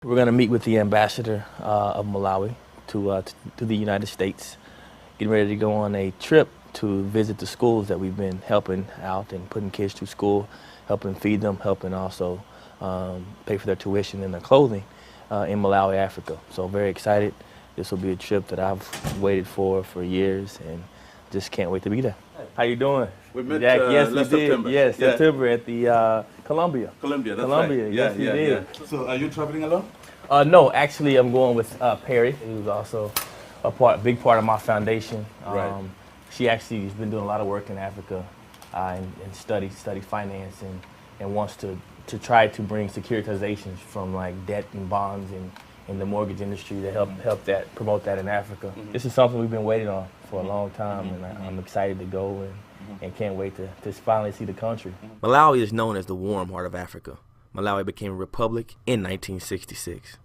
We're going to meet with the ambassador of Malawi to the United States, getting ready to go on a trip to visit the schools that we've been helping out and putting kids through school, helping feed them, helping also pay for their tuition and their clothing in Malawi, Africa. So very excited. This will be a trip that I've waited for years and just can't wait to be there. How you doing? We met Jack, yes, last we did. September. Yes, Yeah. September at the Columbia. Colombia, that's Columbia, right. yes, we did. So are you traveling alone? No, actually, I'm going with Perry, who's also a big part of my foundation. Right. She actually has been doing a lot of work in Africa and study finance and wants to try to bring securitizations from like debt and bonds and in the mortgage industry to help promote that in Africa. Mm-hmm. This is something we've been waiting on for a long time, and I'm excited to go and can't wait to finally see the country. Malawi is known as the warm heart of Africa. Malawi became a republic in 1966.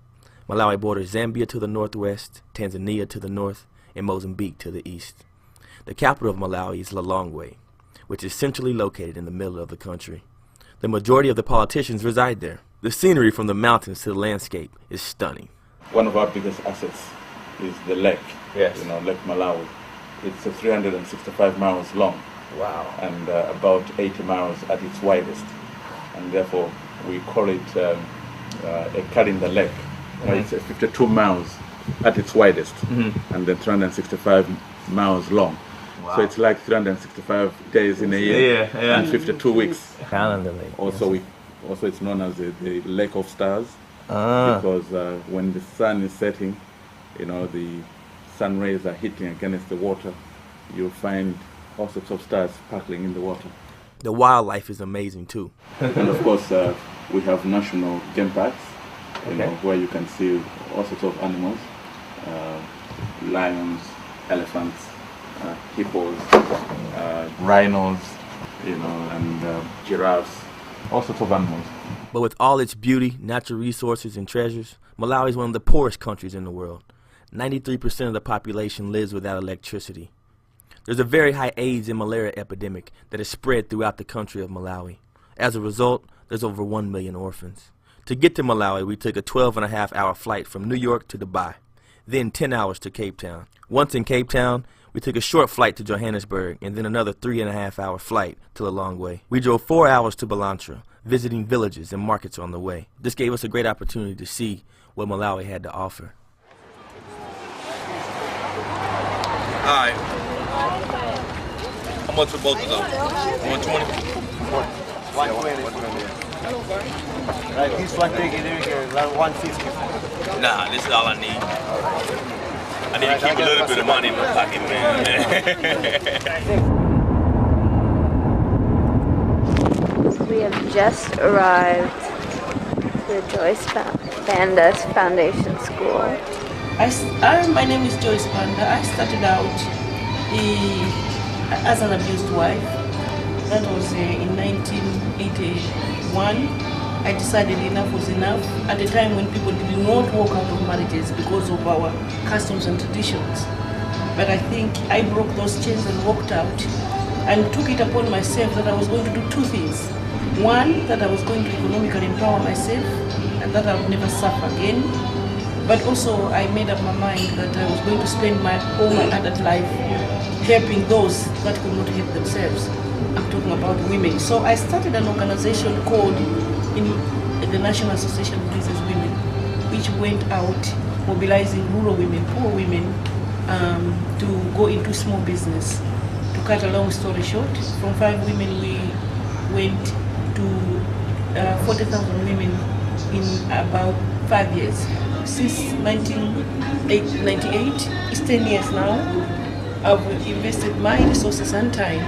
Malawi borders Zambia to the northwest, Tanzania to the north, and Mozambique to the east. The capital of Malawi is Lilongwe, which is centrally located in the middle of the country. The majority of the politicians reside there. The scenery from the mountains to the landscape is stunning. One of our biggest assets is the lake. Yes. Lake Malawi. It's 365 miles long. Wow. And about 80 miles at its widest. And therefore, we call it a cut in the lake. It's 52 miles at its widest, and then 365 miles long. Wow. So it's like 365 days in a year, and 52 weeks. Calendar lake. Also, it's known as the Lake of Stars, because when the sun is setting, the sun rays are hitting against the water, you'll find all sorts of stars sparkling in the water. The wildlife is amazing too. And of course, we have national game parks, where you can see all sorts of animals, lions, elephants, hippos, rhinos, and giraffes, all sorts of animals. But with all its beauty, natural resources, and treasures, Malawi is one of the poorest countries in the world. 93% of the population lives without electricity. There's a very high AIDS and malaria epidemic that is spread throughout the country of Malawi. As a result, there's over 1 million orphans. To get to Malawi, we took a 12.5-hour flight from New York to Dubai, then 10 hours to Cape Town. Once in Cape Town, we took a short flight to Johannesburg and then another 3.5-hour flight to Lilongwe. We drove 4 hours to Balantra, visiting villages and markets on the way. This gave us a great opportunity to see what Malawi had to offer. Alright. How much for both of them? 120? 120. Right, this one take it, 150. Nah, this is all I need. I need to keep a little bit of money in my pocket, man. We have just arrived at the Joyce Banda's Foundation School. My name is Joyce Banda. I started out as an abused wife. That was in 1981. I decided enough was enough at a time when people did not walk out of marriages because of our customs and traditions. But I think I broke those chains and walked out and took it upon myself that I was going to do two things. One, that I was going to economically empower myself and that I would never suffer again. But also I made up my mind that I was going to spend all my adult life helping those that could not help themselves. I'm talking about women. So I started an organization called the National Association of Business Women, which went out mobilizing rural women, poor women, to go into small business. To cut a long story short, from 5 women we went to 40,000 women in about 5 years. Since 1998, it's 10 years now, I've invested my resources and time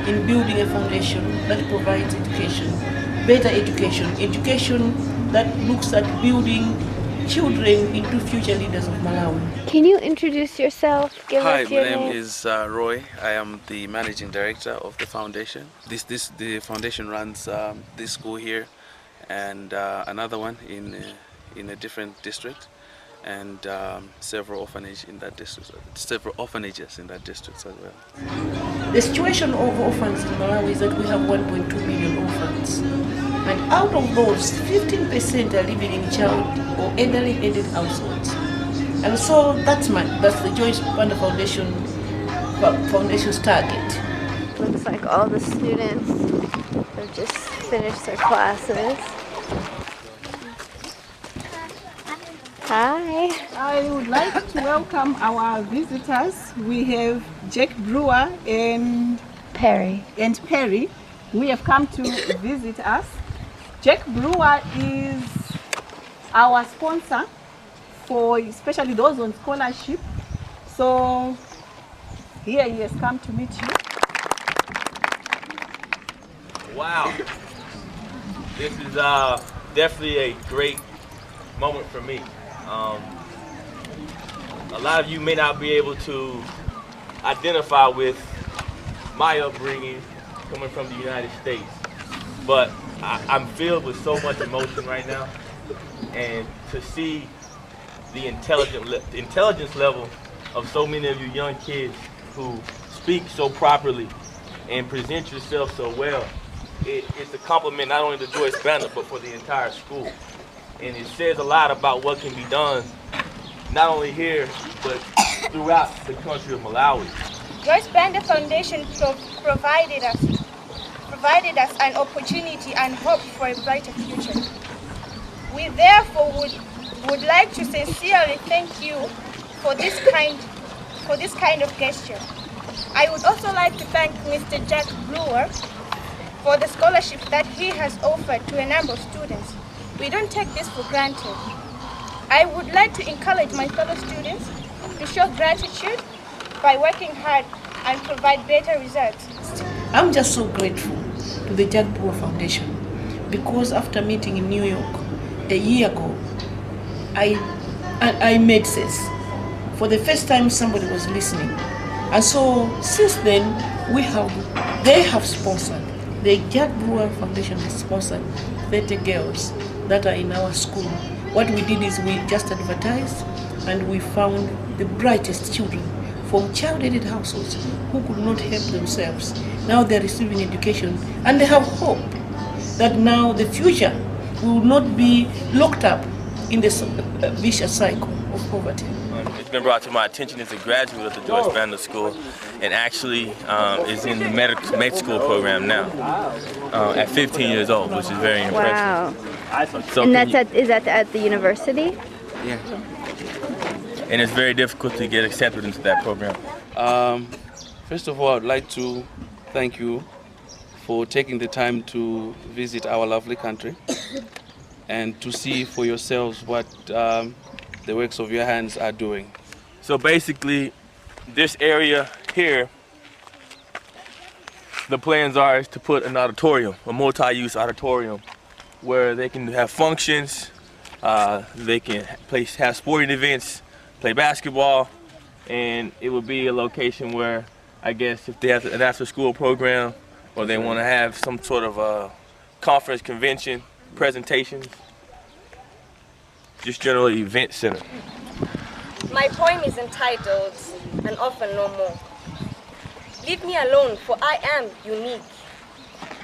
in building a foundation that provides education, better education that looks at building children into future leaders of Malawi. Can you introduce yourself? Give Hi, us your my name is Roy. I am the managing director of the foundation. The foundation runs this school here and another one in a different district, and several orphanages in that district as well. The situation of orphans in Malawi is that we have 1.2 million orphans. And out of those, 15% are living in child or elderly-aided households. And so that's the Joyce Panda Foundation's target. Looks like all the students have just finished their classes. Hi. I would like to welcome our visitors. We have Jack Brewer and Perry. Perry. We have come to visit us. Jack Brewer is our sponsor for especially those on scholarship. So here he has come to meet you. Wow. This is definitely a great moment for me. A lot of you may not be able to identify with my upbringing coming from the United States, but I'm filled with so much emotion right now, and to see the intelligence level of so many of you young kids who speak so properly and present yourself so well, it's a compliment not only to Joyce Banner but for the entire school. And it says a lot about what can be done, not only here, but throughout the country of Malawi. Joyce Banda Foundation provided us an opportunity and hope for a brighter future. We therefore would like to sincerely thank you for this kind of gesture. I would also like to thank Mr. Jack Brewer for the scholarship that he has offered to a number of students. We don't take this for granted. I would like to encourage my fellow students to show gratitude by working hard and provide better results. I'm just so grateful to the Jack Brewer Foundation because after meeting in New York a year ago, I made sense. For the first time, somebody was listening. And so since then, they have sponsored, the Jack Brewer Foundation has sponsored 30 girls that are in our school. What we did is we just advertised and we found the brightest children from child-aided households who could not help themselves. Now they're receiving education and they have hope that now the future will not be locked up in this vicious cycle of poverty. It's been brought to my attention as a graduate of the Joyce Banner School and actually is in the med school program now at 15 years old, which is very impressive. Wow. So And is that at the university? Yeah. And it's very difficult to get accepted into that program. First of all, I'd like to thank you for taking the time to visit our lovely country and to see for yourselves what the works of your hands are doing. So basically, this area here, the plans are is to put an auditorium, a multi-use auditorium, where they can have functions, they can have sporting events, play basketball, and it would be a location where, I guess, if they have an after-school program or they want to have some sort of a conference, convention, presentations, just generally event center. My poem is entitled, An Orphan No More. Leave me alone, for I am unique.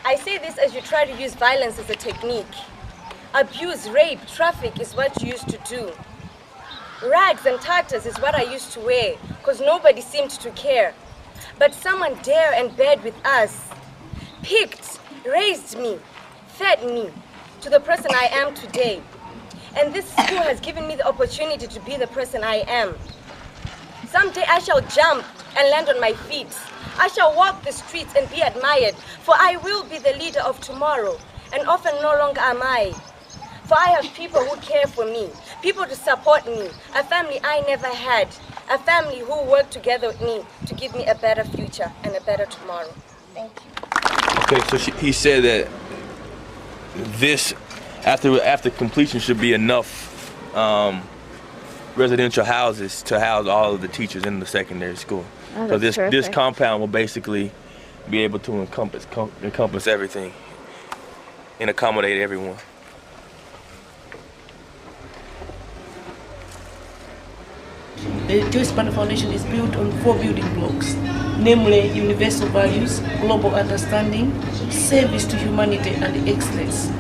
I say this as you try to use violence as a technique. Abuse, rape, traffic is what you used to do. Rags and tatters is what I used to wear, because nobody seemed to care. But someone dared and bared with us, picked, raised me, fed me to the person I am today. And this school has given me the opportunity to be the person I am. Someday I shall jump and land on my feet. I shall walk the streets and be admired, for I will be the leader of tomorrow, and often no longer am I. For I have people who care for me, people to support me, a family I never had, a family who work together with me to give me a better future and a better tomorrow. Thank you. Okay, so he said that this, after completion, should be enough residential houses to house all of the teachers in the secondary school. Oh, so that's this terrific. compound will basically be able to encompass everything and accommodate everyone. The Joyce Panda Foundation is built on 4 building blocks, namely universal values, global understanding, service to humanity, and excellence.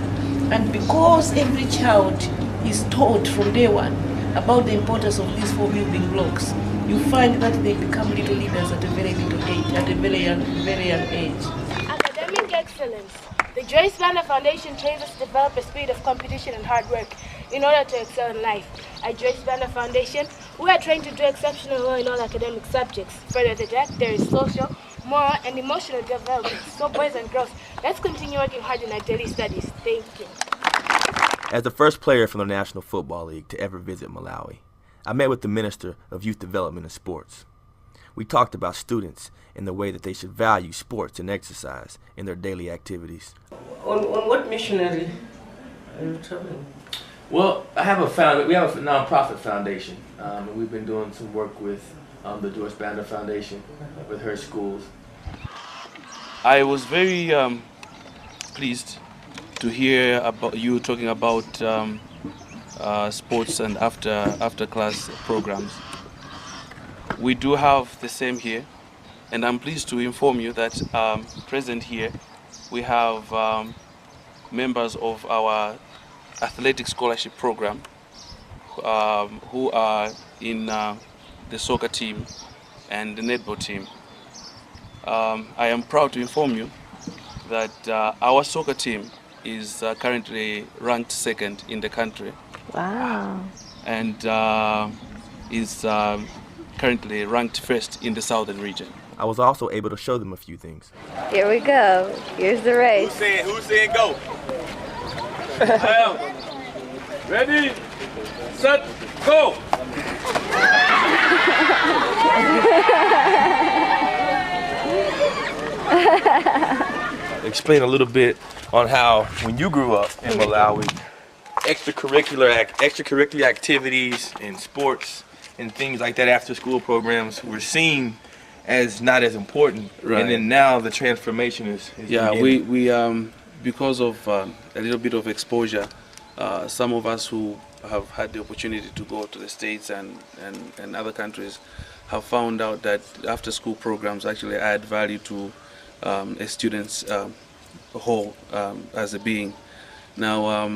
And because every child is taught from day one about the importance of these 4 building blocks, you find that they become little leaders at a very little age, at a very young age. Academic excellence. The Joyce Banda Foundation trains us to develop a spirit of competition and hard work in order to excel in life. At Joyce Banda Foundation, we are trained to do exceptionally well in all academic subjects. Further to that, there is social, moral, and emotional development. So boys and girls, let's continue working hard in our daily studies. Thank you. As the first player from the National Football League to ever visit Malawi, I met with the Minister of Youth Development and Sports. We talked about students and the way that they should value sports and exercise in their daily activities. On what missionary are you traveling? Well, we have a nonprofit foundation. And we've been doing some work with the Joyce Banda Foundation with her schools. I was very pleased to hear about you talking about sports and after class programs. We do have the same here, and I'm pleased to inform you that present here we have members of our athletic scholarship program who are in the soccer team and the netball team. I am proud to inform you that our soccer team is currently ranked 2nd in the country. Wow. And is currently ranked 1st in the southern region. I was also able to show them a few things. Here we go. Here's the race. Who's saying go? Ready, set, go! Explain a little bit on how, when you grew up in Malawi, extracurricular activities and sports and things like that, after school programs, were seen as not as important. Right. And then now the transformation is yeah, beginning. we because of a little bit of exposure, some of us who have had the opportunity to go to the States and other countries have found out that after school programs actually add value to a student's whole as a being. Now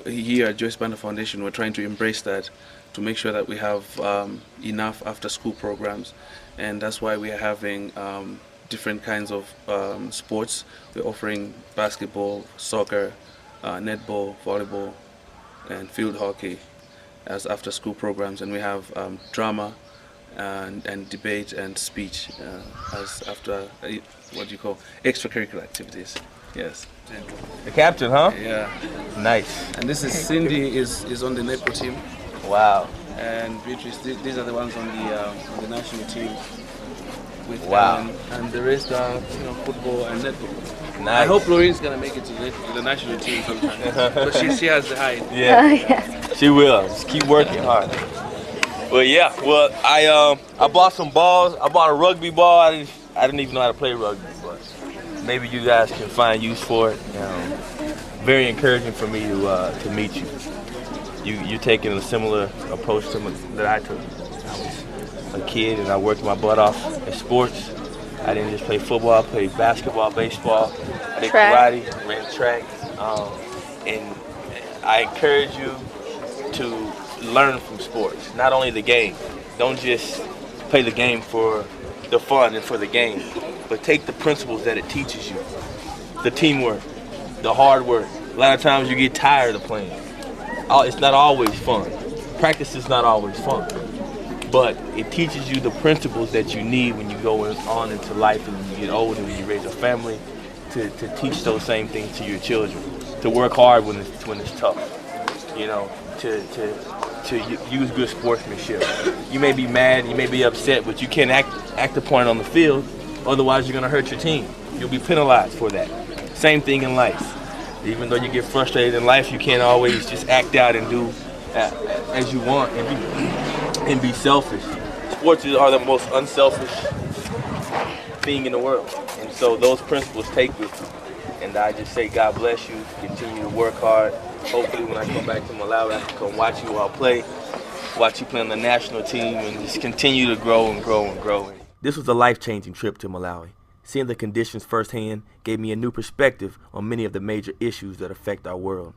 here at Joyce Banda Foundation, we're trying to embrace that, to make sure that we have enough after school programs, and that's why we are having different kinds of sports. We're offering basketball, soccer, netball, volleyball, and field hockey as after school programs, and we have drama and debate and speech as after what you call extracurricular activities. Yes. The captain, huh? Yeah. Nice. And this is Cindy is on the netball team. Wow. And Beatrice, these are the ones on the national team. With wow. And the rest are football and netball. Nice. I hope Lorraine's gonna make it to the national team sometime. But she has the height. Yeah. Yeah. She will. Just keep working hard. Well, yeah. Well, I bought some balls. I bought a rugby ball. I didn't even know how to play rugby, but maybe you guys can find use for it. Very encouraging for me to meet you. You're taking a similar approach to that I took. I was a kid and I worked my butt off in sports. I didn't just play football. I played basketball, baseball. I did karate, ran track, and I encourage you to learn from sports. Not only the game. Don't just play the game for the fun and for the game, but take the principles that it teaches you. The teamwork, the hard work. A lot of times you get tired of playing. It's not always fun. Practice is not always fun. But it teaches you the principles that you need when you go on into life and when you get older, when you raise a family, to teach those same things to your children. To work hard when it's tough. To use good sportsmanship. You may be mad, you may be upset, but you can't act the point on the field, otherwise you're gonna hurt your team. You'll be penalized for that. Same thing in life. Even though you get frustrated in life, you can't always just act out and do as you want and be selfish. Sports are the most unselfish thing in the world. And so those principles take with you. And I just say God bless you, continue to work hard. Hopefully when I come back to Malawi, I can come watch you all play, watch you play on the national team, and just continue to grow and grow and grow. This was a life-changing trip to Malawi. Seeing the conditions firsthand gave me a new perspective on many of the major issues that affect our world.